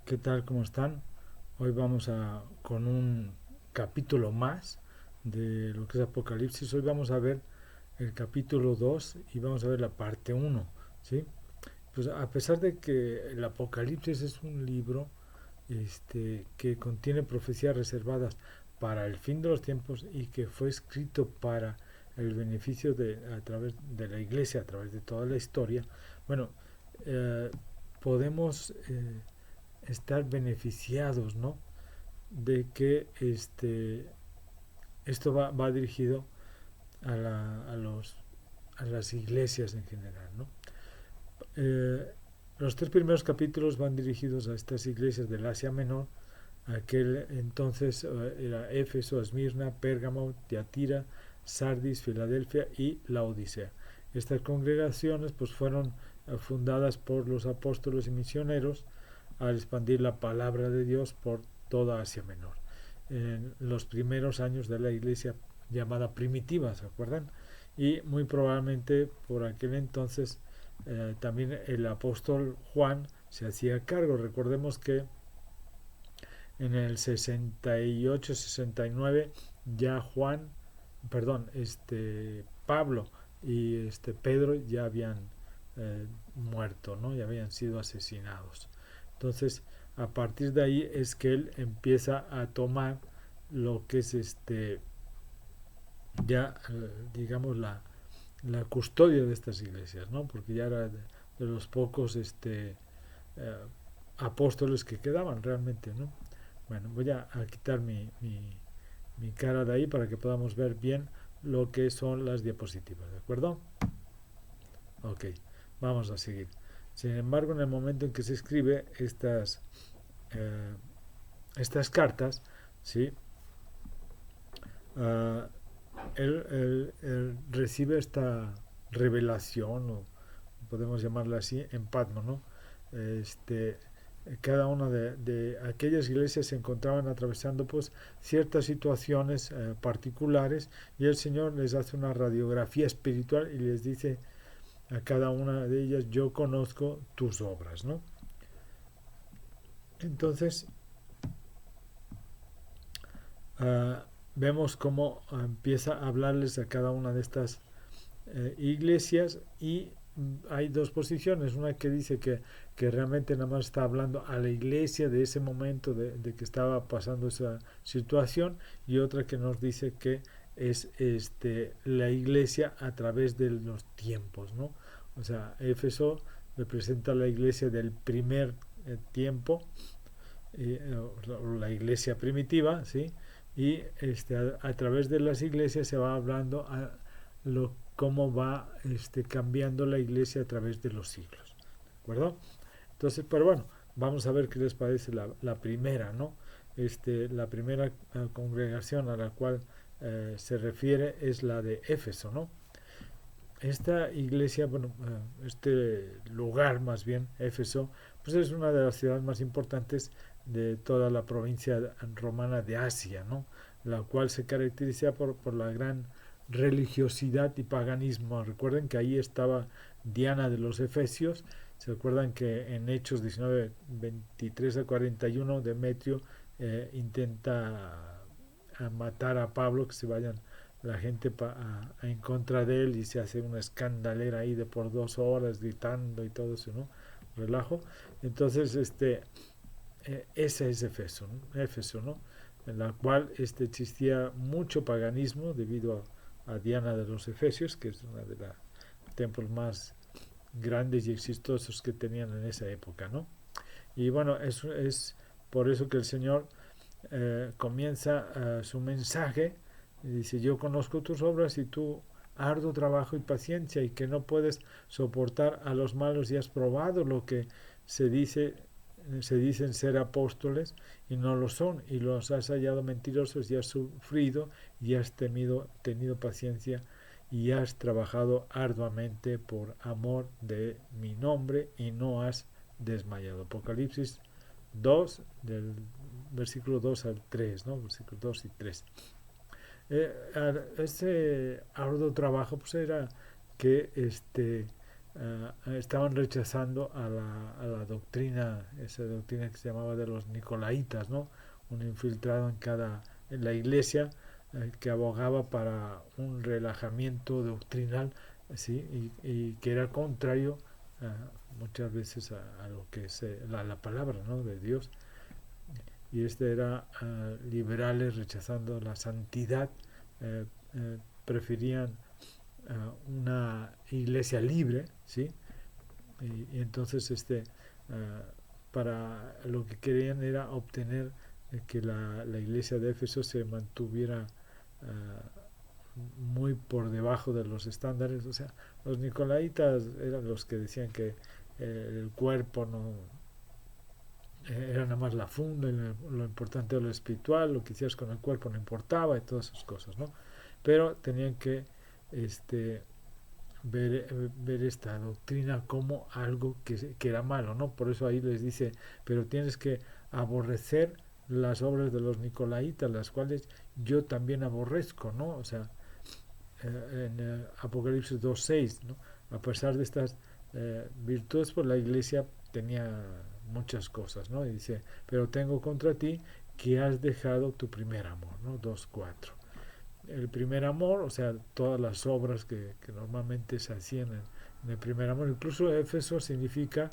¿Qué tal? ¿Cómo están? Hoy con un capítulo más de lo que es Apocalipsis. Hoy vamos a ver el capítulo 2 y vamos a ver la parte uno, ¿sí? Pues a pesar de que el Apocalipsis es un libro que contiene profecías reservadas para el fin de los tiempos y que fue escrito para el beneficio a través de la iglesia, a través de toda la historia, bueno, eh, podemos estar beneficiados, ¿no? De que esto va dirigido a las iglesias en general, ¿no? Eh, los tres primeros capítulos van dirigidos a estas iglesias del Asia Menor. Aquel entonces era Éfeso, Esmirna, Pérgamo, Tiatira, Sardis, Filadelfia y la Odisea. Estas congregaciones pues fueron fundadas por los apóstoles y misioneros al expandir la palabra de Dios por toda Asia Menor. En los primeros años de la iglesia llamada primitiva, ¿se acuerdan? Y muy probablemente por aquel entonces también el apóstol Juan se hacía cargo. Recordemos que en el 68-69 ya Pablo y Pedro ya habían muerto, ¿no? Ya habían sido asesinados. Entonces, a partir de ahí es que él empieza a tomar lo que es digamos la custodia de estas iglesias, ¿no? Porque ya era de los pocos eh, apóstoles que quedaban realmente, ¿no? Bueno, voy a quitar mi cara de ahí para que podamos ver bien lo que son las diapositivas, ¿de acuerdo? Ok, vamos a seguir. Sin embargo, en el momento en que se escribe eh, estas cartas, ¿sí? Uh, él recibe esta revelación, o podemos llamarla así, en Patmos, ¿no? Este, cada una de aquellas iglesias se encontraban atravesando pues ciertas situaciones particulares, y el Señor les hace una radiografía espiritual y les dice a cada una de ellas: yo conozco tus obras, ¿no? Entonces vemos cómo empieza a hablarles a cada una de estas iglesias, y hay dos posiciones: una que dice que realmente nada más está hablando a la iglesia de ese momento de que estaba pasando esa situación, y otra que nos dice que es la iglesia a través de los tiempos, ¿no? O sea, Éfeso representa la iglesia del primer tiempo, la iglesia primitiva, ¿sí? Y a través de las iglesias se va hablando cómo va cambiando la iglesia a través de los siglos, ¿de acuerdo? Entonces, pero bueno, vamos a ver qué les parece la primera, ¿no? La primera congregación a la cual se refiere es la de Éfeso, ¿no? Esta iglesia, bueno, este lugar más bien, Éfeso, pues es una de las ciudades más importantes de toda la provincia romana de Asia, ¿no? La cual se caracteriza por la gran religiosidad y paganismo. Recuerden que ahí estaba Diana de los Efesios. Se acuerdan que en Hechos 19, 23 a 41, Demetrio intenta matar a Pablo, que se vayan la gente en contra de él, y se hace una escandalera ahí de por 2 horas gritando y todo eso, ¿no? Relajo. Entonces, ese es Éfeso, ¿no? Éfeso, ¿no? En la cual existía mucho paganismo debido a Diana de los Efesios, que es uno de los templos más grandes y exitosos que tenían en esa época, ¿no? Y bueno, es por eso que el Señor comienza su mensaje y dice: yo conozco tus obras y tu arduo trabajo y paciencia, y que no puedes soportar a los malos, y has probado lo que se dice se dicen ser apóstoles y no lo son, y los has hallado mentirosos, y has sufrido y has tenido paciencia, y has trabajado arduamente por amor de mi nombre, y no has desmayado. Apocalipsis 2, del versículo 2 al 3, ¿no? Versículos 2 y 3. Ese arduo trabajo pues era que estaban rechazando a la doctrina, esa doctrina que se llamaba de los nicolaitas, ¿no? Un infiltrado en la iglesia que abogaba para un relajamiento doctrinal, ¿sí? Y que era contrario muchas veces a lo que es la palabra, ¿no? De Dios. Y este era liberales rechazando la santidad, preferían una iglesia libre, ¿sí? Y entonces para lo que querían era obtener que la iglesia de Éfeso se mantuviera muy por debajo de los estándares. O sea, los nicolaitas eran los que decían que el cuerpo no era nada más la funda, lo importante era lo espiritual, lo que hicieras con el cuerpo no importaba y todas esas cosas, ¿no? Pero tenían que este, ver esta doctrina como algo que era malo, ¿no? Por eso ahí les dice, pero tienes que aborrecer las obras de los nicolaitas, las cuales yo también aborrezco, ¿no? O sea, en Apocalipsis 2:6, ¿no? A pesar de estas virtudes, pues la iglesia tenía muchas cosas, ¿no? Y dice, pero tengo contra ti que has dejado tu primer amor, ¿no? 2:4. El primer amor, o sea, todas las obras que normalmente se hacían en el primer amor, incluso Éfeso significa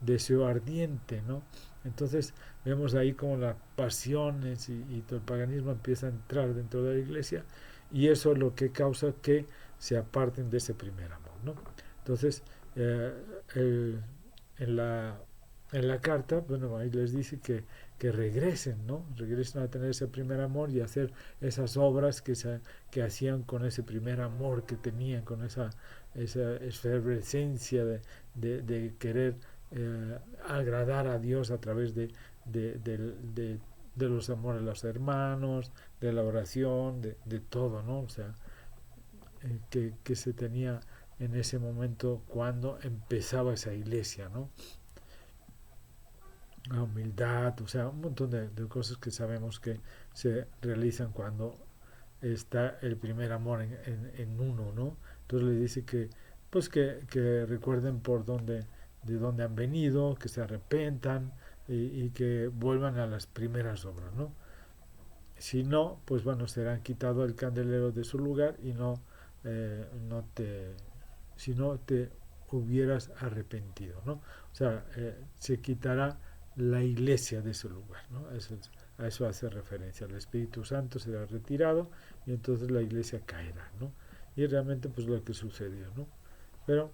deseo ardiente, ¿no? Entonces vemos ahí como las pasiones y todo el paganismo empieza a entrar dentro de la iglesia y eso es lo que causa que se aparten de ese primer amor, ¿no? Entonces, eh, el, en, la, en la carta, bueno, ahí les dice que regresen, ¿no? Regresen a tener ese primer amor y hacer esas obras que hacían con ese primer amor que tenían, con esa efervescencia de querer agradar a Dios a través de, de, de, de los amores a los hermanos, de la oración, de todo, ¿no? O sea, que se tenía en ese momento cuando empezaba esa iglesia, ¿no? La humildad, o sea, un montón de cosas que sabemos que se realizan cuando está el primer amor en uno, ¿no? Entonces le dice que, pues que recuerden de dónde han venido, que se arrepentan y que vuelvan a las primeras obras, ¿no? Si no, pues bueno, serán quitado el candelero de su lugar y no te, si no te hubieras arrepentido, ¿no? O sea, se quitará la iglesia de su lugar, ¿no? A eso hace referencia. El Espíritu Santo será retirado y entonces la iglesia caerá, ¿no? Y realmente pues lo que sucedió, ¿no? Pero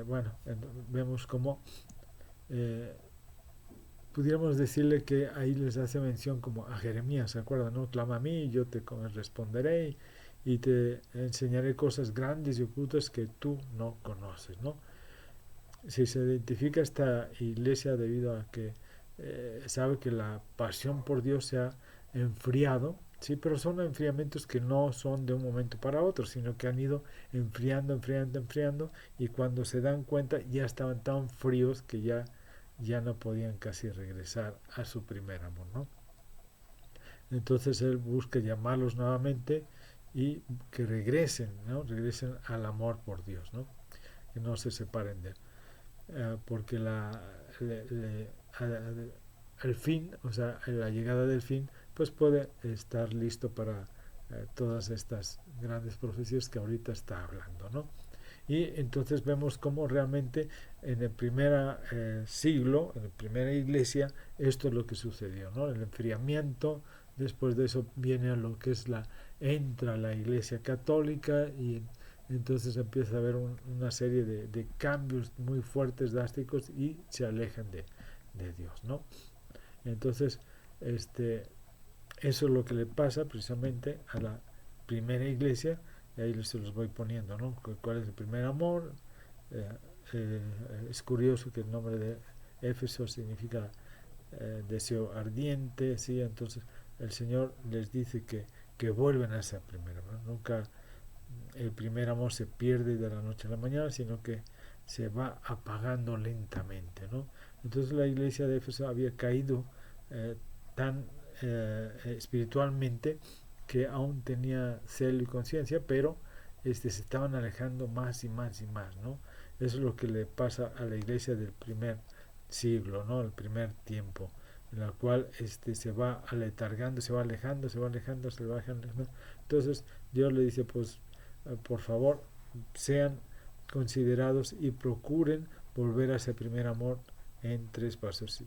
bueno, vemos como eh, pudiéramos decirle que ahí les hace mención como a Jeremías, ¿se acuerdan? ¿No? Clama a mí y yo te responderé y te enseñaré cosas grandes y ocultas que tú no conoces, ¿no? Si se identifica esta iglesia debido a que sabe que la pasión por Dios se ha enfriado, sí, pero son enfriamientos que no son de un momento para otro, sino que han ido enfriando, enfriando, enfriando y cuando se dan cuenta ya estaban tan fríos que ya no podían casi regresar a su primer amor, ¿no? Entonces él busca llamarlos nuevamente y que regresen, ¿no? Regresen al amor por Dios, ¿no? Que no se separen de él. Porque el fin, o sea, la llegada del fin, pues puede estar listo para todas estas grandes profecías que ahorita está hablando, ¿no? Y entonces vemos cómo realmente en el primer siglo, en la primera iglesia, esto es lo que sucedió, ¿no? El enfriamiento, después de eso viene a lo que es entra la iglesia católica y entonces empieza a haber una serie de cambios muy fuertes, drásticos y se alejan de Dios, ¿no? Entonces, eso es lo que le pasa precisamente a la primera iglesia y ahí se los voy poniendo, ¿no? ¿Cuál es el primer amor? Eh, eh, es curioso que el nombre de Éfeso significa deseo ardiente, ¿sí? Entonces el Señor les dice que vuelven a esa primera, ¿no? Nunca el primer amor se pierde de la noche a la mañana, sino que se va apagando lentamente, ¿no? Entonces la iglesia de Éfeso había caído eh, tan espiritualmente que aún tenía celo y conciencia, pero se estaban alejando más y más y más, ¿no? Eso es lo que le pasa a la iglesia del primer siglo, ¿no? El primer tiempo, en la cual se va aletargando, se va alejando, se va alejando, se va alejando. Entonces Dios le dice, pues por favor, sean considerados y procuren volver a ese primer amor en 3 pasos.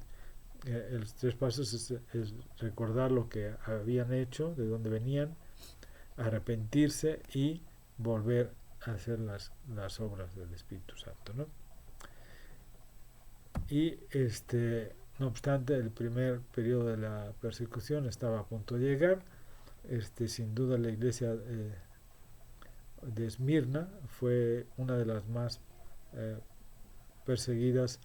Los 3 pasos es recordar lo que habían hecho, de dónde venían, arrepentirse y volver a hacer las obras del Espíritu Santo, ¿no? Y no obstante, el primer periodo de la persecución estaba a punto de llegar. Sin duda la iglesia de Esmirna fue una de las más eh, perseguidas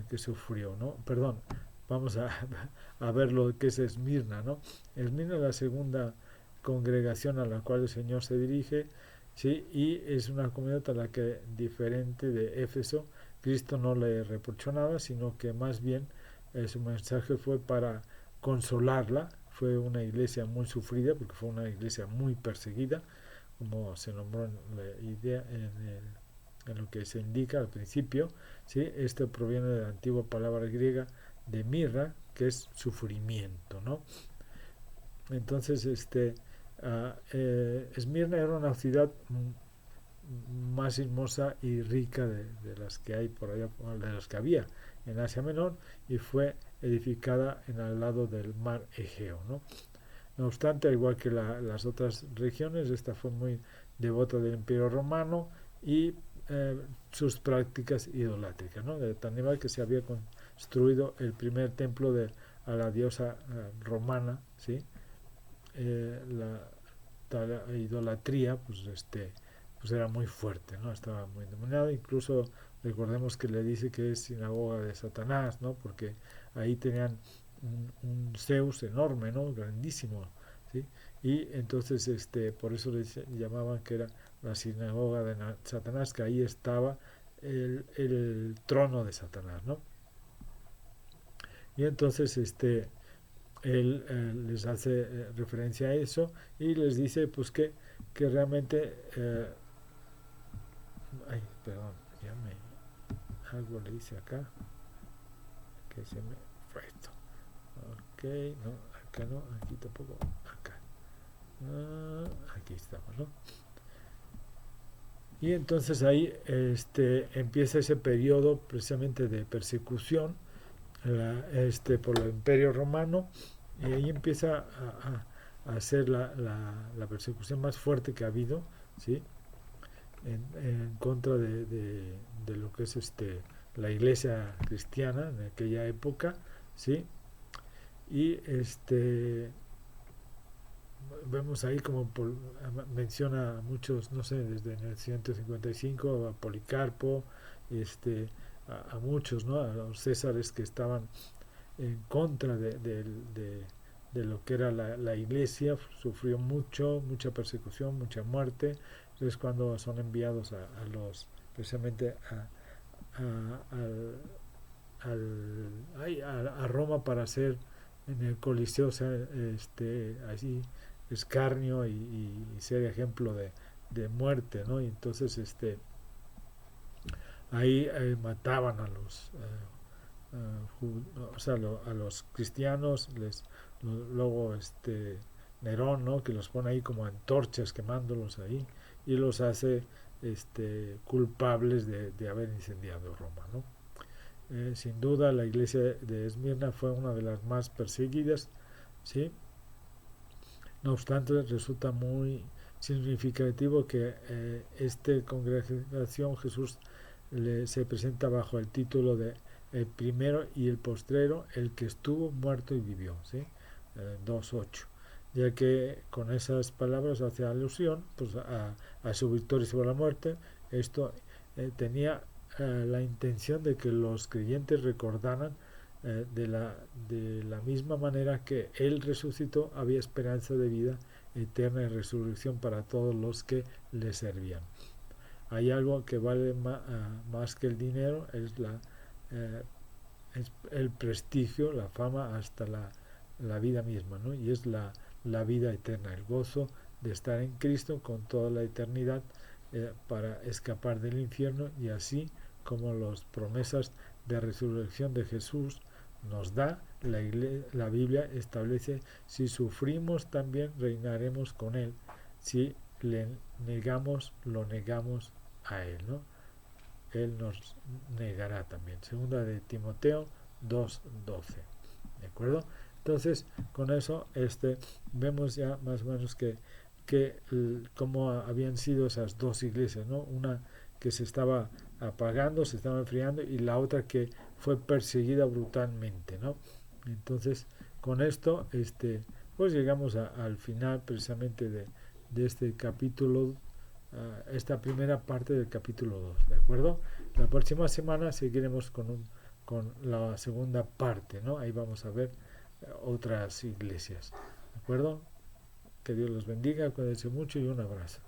que sufrió, ¿no? Perdón, vamos a ver lo que es Esmirna, ¿no? Esmirna es la segunda congregación a la cual el Señor se dirige, ¿sí? Y es una comunidad a la que, diferente de Éfeso, Cristo no le reprochó nada, sino que más bien su mensaje fue para consolarla. Fue una iglesia muy sufrida, porque fue una iglesia muy perseguida, como se nombró en la idea, en lo que se indica al principio, ¿sí? Esto proviene de la antigua palabra griega de mirra, que es sufrimiento, ¿no? Entonces, Esmirna era una ciudad más hermosa y rica de las que hay por allá, de las que había en Asia Menor, y fue edificada en al lado del mar Egeo, ¿no? No obstante, al igual que las otras regiones, esta fue muy devota del Imperio Romano y sus prácticas idolátricas, ¿no? De tal nivel que se había construido el primer templo a la diosa romana, ¿sí? La idolatría, pues era muy fuerte, ¿no? Estaba muy dominada. Incluso recordemos que le dice que es sinagoga de Satanás, ¿no? Porque ahí tenían un Zeus enorme, ¿no? Grandísimo, ¿sí? Y entonces por eso le llamaban que era la sinagoga de Satanás, que ahí estaba el trono de Satanás, ¿no? Y entonces él les hace referencia a eso y les dice pues que realmente ay, perdón, ya algo le dice acá que se me fue esto. Ok, no, acá no, aquí tampoco, acá. Aquí estamos, ¿no? Y entonces ahí empieza ese periodo precisamente de persecución por el Imperio Romano, y ahí empieza a ser la persecución más fuerte que ha habido, ¿sí? En contra de lo que es la iglesia cristiana en aquella época, ¿sí? Y vemos ahí como menciona a muchos, no sé, desde en el 155 a Policarpo, a muchos, ¿no? A los césares que estaban en contra de lo que era la iglesia, sufrió mucha persecución, mucha muerte. Es cuando son enviados precisamente a Roma para ser en el Coliseo, o sea, así escarnio y ser ejemplo de muerte, ¿no? Y entonces ahí mataban a los o sea, a los cristianos, luego Nerón, ¿no? Que los pone ahí como antorchas quemándolos ahí y los hace culpables de haber incendiado Roma, ¿no? Sin duda la iglesia de Esmirna fue una de las más perseguidas, ¿sí? No obstante, resulta muy significativo que esta congregación Jesús se presenta bajo el título de el primero y el postrero, el que estuvo muerto y vivió, ¿sí? 2.8, ya que con esas palabras hace alusión pues, a su victoria sobre la muerte. Esto tenía la intención de que los creyentes recordaran de la misma manera que Él resucitó, había esperanza de vida eterna y resurrección para todos los que le servían. Hay algo que vale más que el dinero, es el prestigio, la fama, hasta la vida misma, ¿no? Y es la vida eterna, el gozo de estar en Cristo con toda la eternidad para escapar del infierno y así como las promesas de resurrección de Jesús nos da, la Biblia establece: si sufrimos, también reinaremos con Él. Si le negamos, lo negamos a Él, ¿no? Él nos negará también. Segunda de Timoteo 2:12. ¿De acuerdo? Entonces, con eso vemos ya más o menos cómo habían sido esas dos iglesias, ¿no? Una que se estaba apagando, se estaba enfriando, y la otra que fue perseguida brutalmente, ¿no? Entonces, con esto, pues llegamos al final precisamente de este capítulo, esta primera parte del capítulo 2, ¿de acuerdo? La próxima semana seguiremos con la segunda parte, ¿no? Ahí vamos a ver otras iglesias, ¿de acuerdo? Que Dios los bendiga, cuídense mucho y un abrazo.